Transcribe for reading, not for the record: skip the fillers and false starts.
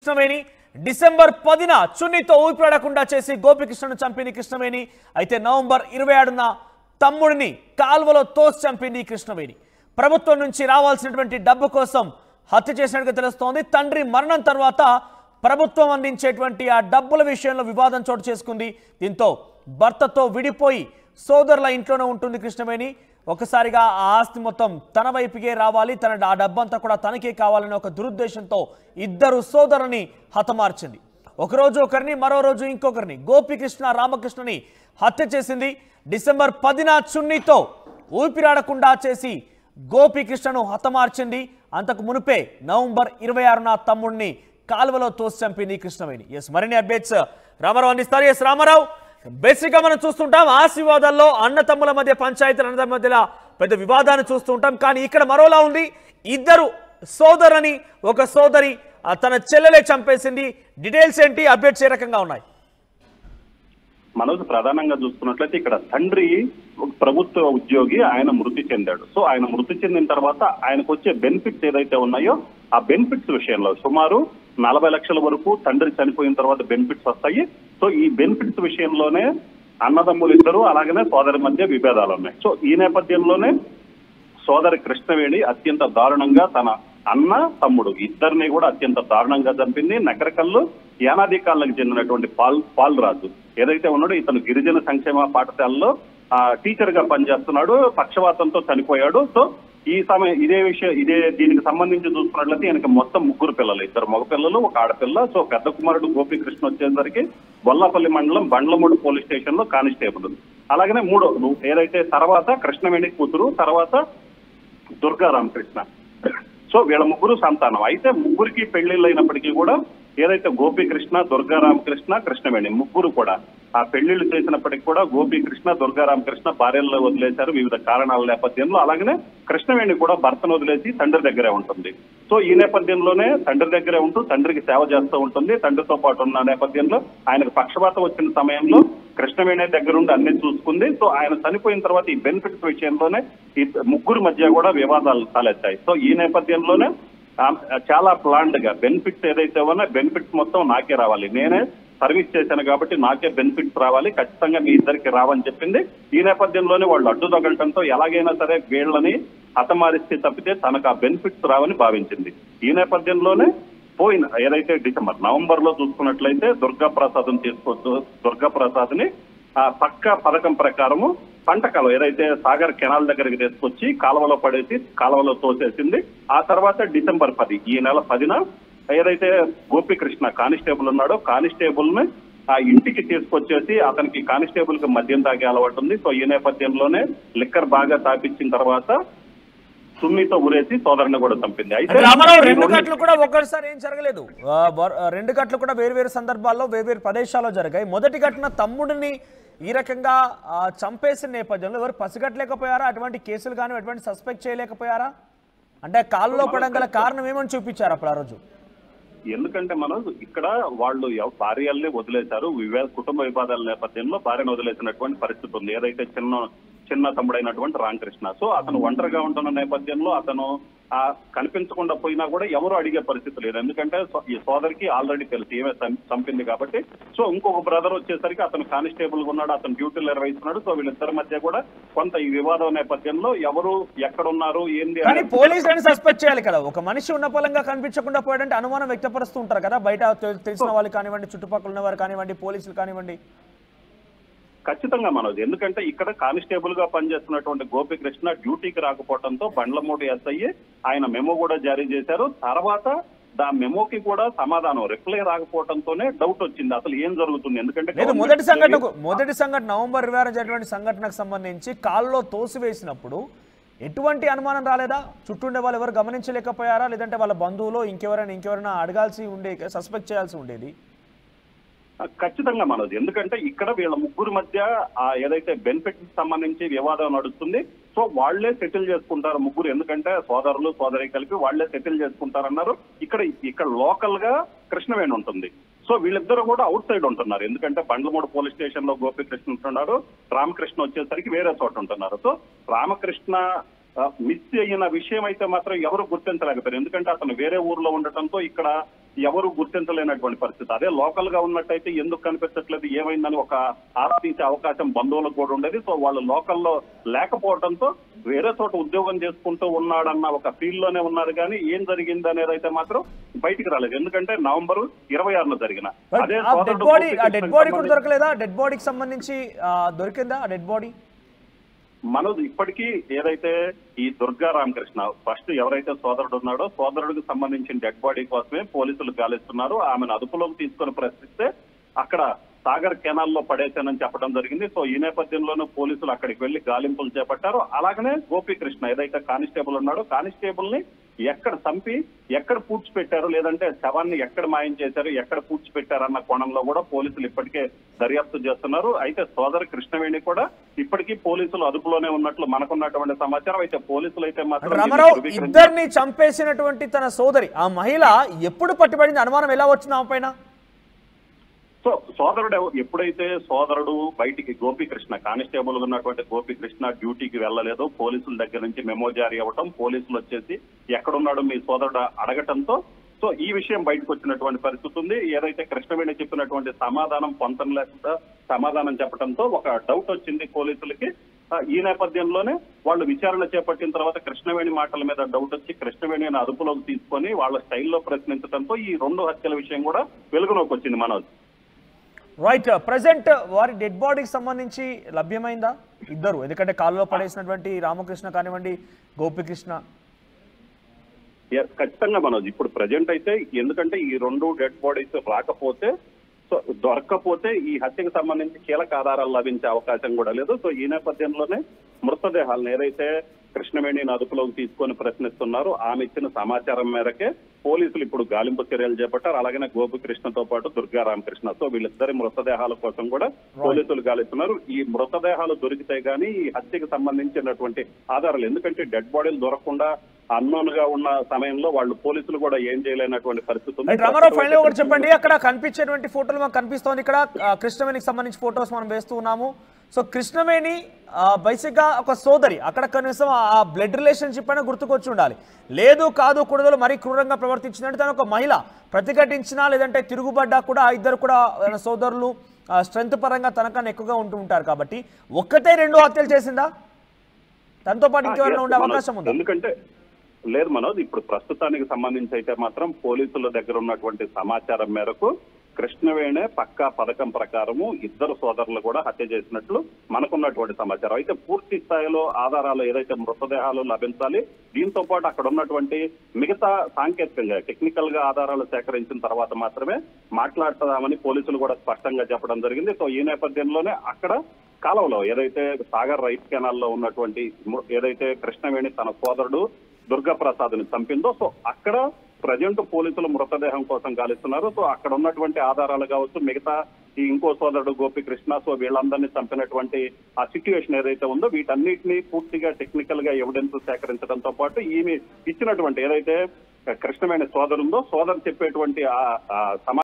Krishnaveni December 10న చున్నితో ఊపిరాడకుండా చేసి గోపికృష్ణను చంపింది కృష్ణవేణి. అయితే నవంబర్ 26న తమ్ముడిని కాల్వలో తోసి చంపింది కృష్ణవేణి. ప్రభుత్వం నుంచి రావాల్సినటువంటి డబ్బు కోసం హత్య చేసినట్టుగా తెలుస్తోంది. తండ్రి మరణం తర్వాత ప్రభుత్వం అందించేటువంటి ఆ డబ్బుల విషయంలో వివాదం చోటు చేసుకుంది. దీంతో భర్తతో విడిపోయి సోదరుల ఇంట్లోనే ఉంటుంది కృష్ణవేణి. ఒకసారిగా ఆ ఆస్తి మొత్తం తన వైపుకే రావాలి, ఆ డబ్బంతా కూడా తనకే కావాలనే ఒక దురుద్దేశంతో ఇద్దరు సోదరుని హతమార్చింది. ఒకరోజు ఒకరిని, మరో రోజు ఇంకొకరిని గోపికృష్ణ రామకృష్ణని హత్య చేసింది. డిసెంబర్ 10న చున్నీతో ఊపిరాడకుండా చేసి గోపికృష్ణను హతమార్చింది. అంతకు మునుపే నవంబర్ 26న తమ్ముడిని కాలువలో తోసి చంపింది కృష్ణవేణి. మరిన్ని అప్డేట్స్ రామారావు అందిస్తారు. రామారావు, బేసిక్ గా మనం చూస్తుంటాం ఆస్తి వివాదాల్లో అన్నతమ్ముల మధ్య పంచాయతీల అన్నదమ్ముల మధ్య పెద్ద వివాదాన్ని చూస్తుంటాం. కానీ ఇక్కడ మరోలా ఉంది. ఇద్దరు సోదరుని ఒక సోదరి తన చెల్లెలే చంపేసింది. డీటెయిల్స్ ఏంటి, అప్డేట్స్ ఏ రకంగా ఉన్నాయి? మనోజ్, ప్రధానంగా చూసుకున్నట్లయితే ఇక్కడ తండ్రి ప్రభుత్వ ఉద్యోగి, ఆయన మృతి చెందాడు. సో ఆయన మృతి చెందిన తర్వాత ఆయనకు వచ్చే బెనిఫిట్స్ ఏదైతే ఉన్నాయో ఆ బెనిఫిట్స్ విషయంలో సుమారు 40 లక్షల వరకు తండ్రి చనిపోయిన తర్వాత బెనిఫిట్స్ వస్తాయి. సో ఈ బెనిఫిట్స్ విషయంలోనే అన్నదమ్ములు ఇద్దరు అలాగనే సోదరి మధ్య విభేదాలు ఉన్నాయి. సో ఈ నేపథ్యంలోనే సోదరి కృష్ణవేణి అత్యంత దారుణంగా తన అన్న తమ్ముడు ఇద్దరిని కూడా అత్యంత దారుణంగా చంపింది. నకరకల్లు యానాదికాలకు చెందినటువంటి పాల్రాజు ఏదైతే ఉన్నాడో ఇతను గిరిజన సంక్షేమ పాఠశాలలో టీచర్ గా పనిచేస్తున్నాడు. పక్షవాతంతో చనిపోయాడు. సో దీనికి సంబంధించి చూసుకున్నట్లయితే ఈయనకి మొత్తం 3 పిల్లలు, 2 మగపిల్లలు, 1 ఆడపిల్ల. సో పెద్ద కుమారుడు గోపికృష్ణ వచ్చేసరికి బొల్లపల్లి మండలం బండ్లమూడు పోలీస్ స్టేషన్ లో కానిస్టేబుల్. అలాగనే ఏదైతే తర్వాత కృష్ణవేణి కూతురు, తర్వాత దుర్గా రామకృష్ణ. సో వీళ్ళ 3 సంతానం. అయితే 3కి పెళ్లిళ్ళు అయినప్పటికీ కూడా ఏదైతే గోపికృష్ణ, దుర్గా రామకృష్ణ, కృష్ణవేణి 3 కూడా ఆ పెళ్లిళ్లు చేసినప్పటికీ కూడా గోపికృష్ణ, దుర్గా రామకృష్ణ భార్యల్లో వదిలేశారు వివిధ కారణాల నేపథ్యంలో. అలాగనే కృష్ణవేణి కూడా భర్తను వదిలేసి తండ్రి దగ్గరే ఉంటుంది. సో ఈ నేపథ్యంలోనే తండ్రి దగ్గరే ఉంటూ తండ్రికి సేవ చేస్తూ ఉంటుంది. తండ్రితో పాటు ఉన్న నేపథ్యంలో ఆయనకు పక్షపాతం వచ్చిన సమయంలో కృష్ణవేణి దగ్గరుండి అన్ని చూసుకుంది. సో ఆయన చనిపోయిన తర్వాత ఈ బెనిఫిట్స్ విషయంలోనే ఈ 3 మధ్య కూడా వివాదాలు తలెత్తాయి. సో ఈ నేపథ్యంలోనే చాలా ప్లాన్డ్ గా బెనిఫిట్స్ ఏదైతే ఉన్నాయో బెనిఫిట్స్ మొత్తం నాకే రావాలి, నేనే సర్వీస్ చేశాను కాబట్టి నాకే బెనిఫిట్స్ రావాలి, ఖచ్చితంగా మీ ఇద్దరికి రావని చెప్పింది. ఈ నేపథ్యంలోనే వాళ్ళు అడ్డు తగలటంతో ఎలాగైనా సరే వీళ్ళని హతమారిస్తే తప్పితే తనకు ఆ బెనిఫిట్స్ రావని భావించింది. ఈ నేపథ్యంలోనే ఏదైతే నవంబర్ లో చూసుకున్నట్లయితే దుర్గా ప్రసాద్ ని పక్క పథకం ప్రకారము పంట కాలువ ఏదైతే సాగర్ కెనాల్ దగ్గరికి తీసుకొచ్చి కాలువలో పడేసి కాలువలో తోసేసింది. ఆ తర్వాత డిసెంబర్ 10 ఈ నెల 10న ఏదైతే గోపికృష్ణ కానిస్టేబుల్ ఉన్నాడో కానిస్టేబుల్ ని ఆ ఇంటికి తీసుకొచ్చేసి అతనికి కానిస్టేబుల్ కి మద్యం తాగే అలవాటు ఉంది. సో ఈ నేపథ్యంలోనే లిక్కర్ బాగా తాపించిన తర్వాత సున్నితో ఉరేసి సోదరుని కూడా చంపింది. అయితే 2 ఘటనలు కూడా ఒక్కసారి ఏం జరగలేదు. 2 ఘటనలు కూడా వేరు సందర్భాల్లో వేరు ప్రదేశాల్లో జరిగాయి. మొదటి ఘటన తమ్ముడిని ఈ రకంగా చంపేసిన నేపథ్యంలో ఎవరు పసిగట్టలేకపోయారా? అటువంటి కేసులు కానీ అటువంటి సస్పెక్ట్ చేయలేకపోయారా? అంటే కాలులో పడడం గల కారణం ఏమని చూపించారు అప్పుడు ఆ రోజు? ఎందుకంటే ఇక్కడ వాళ్ళు భార్యల్ని వదిలేశారు. కుటుంబ వివాదాల నేపథ్యంలో భార్యను వదిలేసినటువంటి పరిస్థితి ఉంది. ఏదైతే చిన్న తమ్ముడైనటువంటి రామకృష్ణ. సో అతను ఒంటరిగా ఉంటున్న నేపథ్యంలో అతను కనిపించకుండా పోయినా కూడా ఎవరు అడిగే పరిస్థితి లేదు. ఎందుకంటే ఈ సోదరికి ఆల్రెడీ తెలుసు ఏమే చంపింది కాబట్టి. సో ఇంకొక బ్రదర్ వచ్చేసరికి అతను కానిస్టేబుల్ గా ఉన్నాడు, అతను డ్యూటీలు నిర్వహిస్తున్నాడు. సో వీళ్ళిద్దరి మధ్య కూడా కొంత ఈ వివాదం నేపథ్యంలో ఎవరు ఎక్కడున్నారు ఏంది అని పోలీసులను సస్పెక్ట్ చేయాలి కదా. ఒక మనిషి ఉన్న పొలంగా కనిపించకుండా పోయాడంటే అనుమానం వ్యక్తపరుస్తూ ఉంటారు కదా బయట తెలిసిన వాళ్ళు కానివ్వండి, చుట్టుపక్కల ఉన్నవారు కానివ్వండి, పోలీసులు కానివ్వండి. ఖచ్చితంగా మనోజ్, ఎందుకంటే ఇక్కడ కానిస్టేబుల్ గా పనిచేస్తున్నటువంటి గోపికృష్ణ డ్యూటీకి రాకపోవడంతో బండ్లమూడి ఎస్ఐ ఆయన మెమో కూడా జారీ చేశారు. తర్వాత ఆ మెమోకి కూడా సమాధానం రిప్లై రాకపోవడంతోనే డౌట్ వచ్చింది అసలు ఏం జరుగుతుంది. ఎందుకంటే మొదటి సంఘటన నవంబర్ 26 జరిగినటువంటి సంఘటనకు సంబంధించి కాల్లో తోసివేసినప్పుడు ఎటువంటి అనుమానం రాలేదా? చుట్టూండే వాళ్ళు ఎవరు గమనించలేకపోయారా? లేదంటే వాళ్ళ బంధువులు ఇంకెవరైనా అడగాల్సి ఉండే, సస్పెక్ట్ చేయాల్సి ఉండేది? ఖచ్చితంగా మనోజ్, ఎందుకంటే ఇక్కడ వీళ్ళ 3 మధ్య ఏదైతే బెనిఫిట్స్ సంబంధించి వివాదం నడుస్తుంది. సో వాళ్లే సెటిల్ చేసుకుంటారు 3, ఎందుకంటే సోదరులు సోదరి కలిపి వాళ్లే సెటిల్ చేసుకుంటారన్నారు. ఇక్కడ లోకల్ గా కృష్ణవేణి ఉంటుంది. సో వీళ్ళిద్దరూ కూడా అవుట్ సైడ్ ఉంటున్నారు. ఎందుకంటే బండ్లమూడు పోలీస్ స్టేషన్ లో గోపికృష్ణ ఉంటున్నారు, రామకృష్ణ వచ్చేసరికి వేరే చోట ఉంటున్నారు. సో రామకృష్ణ మిస్ అయిన విషయం అయితే మాత్రం ఎవరు గుర్తించలేకపోయారు. ఎందుకంటే అతను వేరే ఊర్లో ఉండటంతో ఇక్కడ ఎవరు గుర్తించలేనటువంటి పరిస్థితి. అదే లోకల్ గా ఉన్నట్టయితే ఎందుకు కనిపించట్లేదు ఏమైందని ఒక ఆర్తించే అవకాశం బంధువులకు కూడా ఉండేది. సో వాళ్ళు లోకల్లో లేకపోవడంతో వేరే చోట ఉద్యోగం చేసుకుంటూ ఉన్నాడన్న ఒక ఫీల్ లోనే ఉన్నారు కానీ ఏం జరిగింది అనేది అయితే మాత్రం బయటికి రాలేదు. ఎందుకంటే నవంబర్ 26న జరిగిన అదే డెడ్ బాడీ కూడా దొరకలేదా? డెడ్ బాడీకి సంబంధించి దొరికిందా డెడ్ బాడీ? మనోజ్ ఇప్పటికీ ఏదైతే ఈ దుర్గా రామకృష్ణ ఫస్ట్ ఎవరైతే సోదరుడు ఉన్నాడో సోదరుడికి సంబంధించిన డెడ్ బాడీ కోసమే పోలీసులు గాలిస్తున్నారు. ఆమెను అదుపులోకి తీసుకొని ప్రశ్నిస్తే అక్కడ సాగర్ కెనాల్లో పడేశానని చెప్పడం జరిగింది. సో ఈ నేపథ్యంలోనూ పోలీసులు అక్కడికి వెళ్లి గాలింపులు చేపట్టారు. అలాగనే గోపీకృష్ణ ఏదైతే కానిస్టేబుల్ ఉన్నాడో కానిస్టేబుల్ ని ఎక్కడ చంపి ఎక్కడ పూడ్చిపెట్టారు, లేదంటే శవాన్ని ఎక్కడ మాయం చేశారు, ఎక్కడ పూడ్చిపెట్టారన్న కోణంలో కూడా పోలీసులు ఇప్పటికే దర్యాప్తు చేస్తున్నారు. అయితే సోదరి కృష్ణవేణి కూడా ఇప్పటికీ పోలీసులు అదుపులోనే ఉన్నట్లు మనకున్నటువంటి సమాచారం. అయితే పోలీసులు అయితే మాత్రం ఇద్దరిని చంపేసినటువంటి తన సోదరి ఆ మహిళ ఎప్పుడు పట్టుబడింది? అనుమానం ఎలా వచ్చింది ఆమె పైన? సో సోదరుడు ఎప్పుడైతే సోదరుడు బయటికి గోపీకృష్ణ కానిస్టేబుల్ ఉన్నటువంటి గోపీకృష్ణ డ్యూటీకి వెళ్ళలేదో పోలీసుల దగ్గర నుంచి మెమో జారీ అవ్వటం, పోలీసులు వచ్చేసి ఎక్కడున్నాడు మీ సోదరుడు అడగటంతో సో ఈ విషయం బయటకు వచ్చినటువంటి పరిస్థితి ఉంది. ఏదైతే కృష్ణవేణి చెప్పినటువంటి సమాధానం పొంతం లేకుండా సమాధానం చెప్పడంతో ఒక డౌట్ వచ్చింది పోలీసులకి. ఈ నేపథ్యంలోనే వాళ్ళు విచారణ చేపట్టిన తర్వాత కృష్ణవేణి మాటల మీద డౌట్ వచ్చి కృష్ణవేణిని అదుపులోకి తీసుకొని వాళ్ళ స్టైల్లో ప్రశ్నించడంతో ఈ 2 హత్యల విషయం కూడా వెలుగులోకి వచ్చింది మనోజ్. రైట్, ప్రెసెంట్ వారి డెడ్ బాడీకి సంబంధించి లభ్యమైందా ఇద్దరు? ఎందుకంటే కాలులో పడేసినటువంటి రామకృష్ణ కానివ్వండి గోపికృష్ణ. ఖచ్చితంగా మనోజ్ ఇప్పుడు ప్రజెంట్ అయితే ఎందుకంటే ఈ 2 డెడ్ బాడీస్ రాకపోతే సో దొరకకపోతే ఈ హత్యకు సంబంధించి కీలక ఆధారాలు లభించే అవకాశం కూడా లేదు. సో ఈ నేపథ్యంలోనే మృతదేహాలను ఏదైతే కృష్ణవేణిని అదుపులోకి తీసుకొని ప్రశ్నిస్తున్నారు ఆమె ఇచ్చిన సమాచారం మేరకే పోలీసులు ఇప్పుడు గాలింపు చర్యలు చేపట్టారు. అలాగనే గోపికృష్ణతో పాటు దుర్గా రామకృష్ణ సో వీళ్ళిద్దరి మృతదేహాల కోసం కూడా పోలీసులు గాలిస్తున్నారు. ఈ మృతదేహాలు దొరికితే గానీ ఈ హత్యకు సంబంధించినటువంటి ఆధారాలు, ఎందుకంటే డెడ్ బాడీలు దొరకకుండా అన్నోన్ గా ఉన్న సమయంలో వాళ్ళు పోలీసులు కూడా ఏం చేయలేనటువంటి పరిస్థితి ఉంది. రామారావు ఫైనల్ ఒకటి చెప్పండి, అక్కడ కనిపించేటువంటి ఫోటోలు మనకు కనిపిస్తోంది. ఇక్కడ కృష్ణవేణికి సంబంధించి ఫోటోస్ మనం వేస్తూ ఉన్నాము. సో కృష్ణవేణి బేసిక్ గా ఒక సోదరి, అక్కడ కనీసం ఆ బ్లడ్ రిలేషన్షిప్ అయినా గుర్తుకొచ్చి ఉండాలి. లేదు కాదు కూడదలు మరీ క్రూరంగా ప్రవర్తించిందంటే తను ఒక మహిళ ప్రతిఘటించినా లేదంటే తిరుగుబడ్డా కూడా ఆ ఇద్దరు కూడా సోదరులు స్ట్రెంత్ పరంగా తనకన్నా ఎక్కువగా ఉంటూ ఉంటారు. కాబట్టి ఒక్కటే 2 హత్యలు చేసిందా? తనతో పాటు ఇంకెవరైనా ఉండే అవకాశం ఉందా? ఎందుకంటే లేదు మనోజ్, ఇప్పుడు ప్రస్తుతానికి సంబంధించి అయితే మాత్రం పోలీసుల దగ్గర ఉన్నటువంటి సమాచారం మేరకు కృష్ణవేణే పక్కా పథకం ప్రకారము ఇద్దరు సోదరులు కూడా హత్య చేసినట్లు మనకున్నటువంటి సమాచారం. అయితే పూర్తి స్థాయిలో ఆధారాలు ఏదైతే మృతదేహాలు లభించాలి, దీంతో పాటు అక్కడ ఉన్నటువంటి మిగతా సాంకేతికంగా టెక్నికల్ గా ఆధారాలు సేకరించిన తర్వాత మాత్రమే మాట్లాడతామని పోలీసులు కూడా స్పష్టంగా చెప్పడం జరిగింది. సో ఈ నేపథ్యంలోనే అక్కడ కాలంలో ఏదైతే సాగర్ రైట్ కెనాల్లో ఉన్నటువంటి ఏదైతే కృష్ణవేణి తన సోదరుడు దుర్గా ప్రసాద్ ని చంపిందో సో అక్కడ ప్రజెంట్ పోలీసులు మృతదేహం కోసం గాలిస్తున్నారు. సో అక్కడ ఉన్నటువంటి ఆధారాలు కావచ్చు, మిగతా ఈ ఇంకో సోదరుడు గోపికృష్ణ సో వీళ్ళందరినీ చంపినటువంటి ఆ సిచ్యువేషన్ ఏదైతే ఉందో వీటన్నిటినీ పూర్తిగా టెక్నికల్ గా ఎవిడెన్స్ సేకరించడంతో పాటు ఈమె ఇచ్చినటువంటి ఏదైతే కృష్ణవేణి సోదరు ఉందో సోదరు చెప్పేటువంటి ఆ